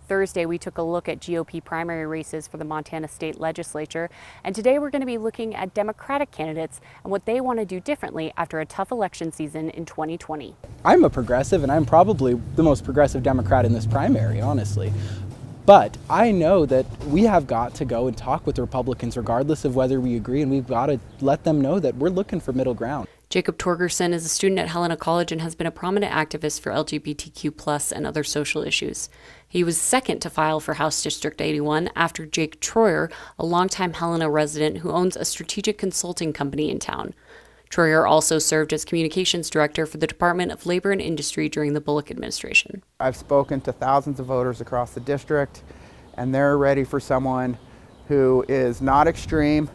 Thursday, we took a look at GOP primary races for the Montana State Legislature, and today we're going to be looking at Democratic candidates and what they want to do differently after a tough election season in 2020. I'm a progressive, and I'm probably the most progressive Democrat in this primary, honestly. But I know that we have got to go and talk with Republicans regardless of whether we agree, and we've got to let them know that we're looking for middle ground. Jacob Torgerson is a student at Helena College and has been a prominent activist for LGBTQ+ and other social issues. He was second to file for House District 81 after Jake Troyer, a longtime Helena resident who owns a strategic consulting company in town. Troyer also served as communications director for the Department of Labor and Industry during the Bullock administration. I've spoken to thousands of voters across the district, and they're ready for someone who is not extreme,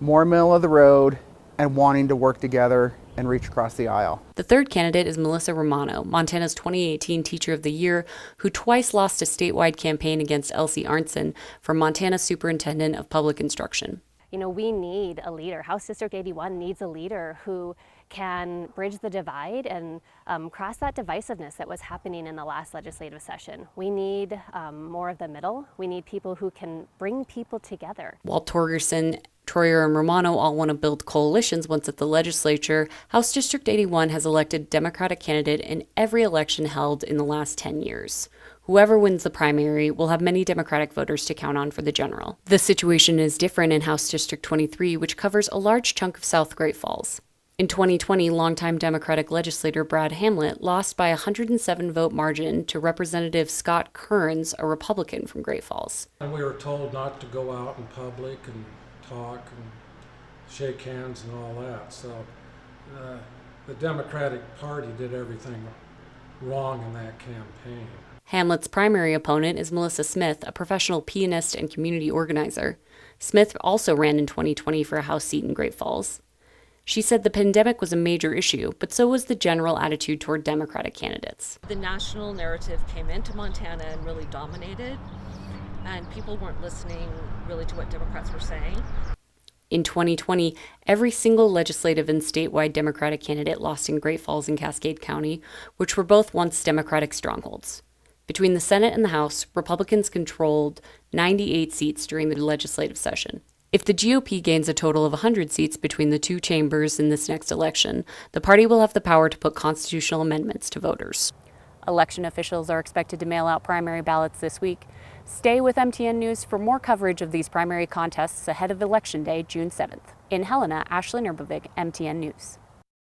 more middle of the road, and wanting to work together and reach across the aisle. The third candidate is Melissa Romano, Montana's 2018 Teacher of the Year, who twice lost a statewide campaign against Elsie Arntzen for Montana Superintendent of Public Instruction. You know, we need a leader. House District 81 needs a leader who can bridge the divide and cross that divisiveness that was happening in the last legislative session. We need more of the middle. We need people who can bring people together. While Torgerson, Troyer, and Romano all want to build coalitions once at the legislature, House District 81 has elected Democratic candidate in every election held in the last 10 years. Whoever wins the primary will have many Democratic voters to count on for the general. The situation is different in House District 23, which covers a large chunk of South Great Falls. In 2020, longtime Democratic legislator Brad Hamlet lost by a 107-vote margin to Representative Scott Kearns, a Republican from Great Falls. And we were told not to go out in public and talk and shake hands and all that. So the Democratic Party did everything wrong in that campaign. Hamlet's primary opponent is Melissa Smith, a professional pianist and community organizer. Smith also ran in 2020 for a House seat in Great Falls. She said the pandemic was a major issue, but so was the general attitude toward Democratic candidates. The national narrative came into Montana and really dominated, and people weren't listening really to what Democrats were saying. In 2020, every single legislative and statewide Democratic candidate lost in Great Falls and Cascade County, which were both once Democratic strongholds. Between the Senate and the House, Republicans controlled 98 seats during the legislative session. If the GOP gains a total of 100 seats between the two chambers in this next election, the party will have the power to put constitutional amendments to voters. Election officials are expected to mail out primary ballots this week. Stay with MTN News for more coverage of these primary contests ahead of Election Day, June 7th. In Helena, Ashlyn Erbovic, MTN News.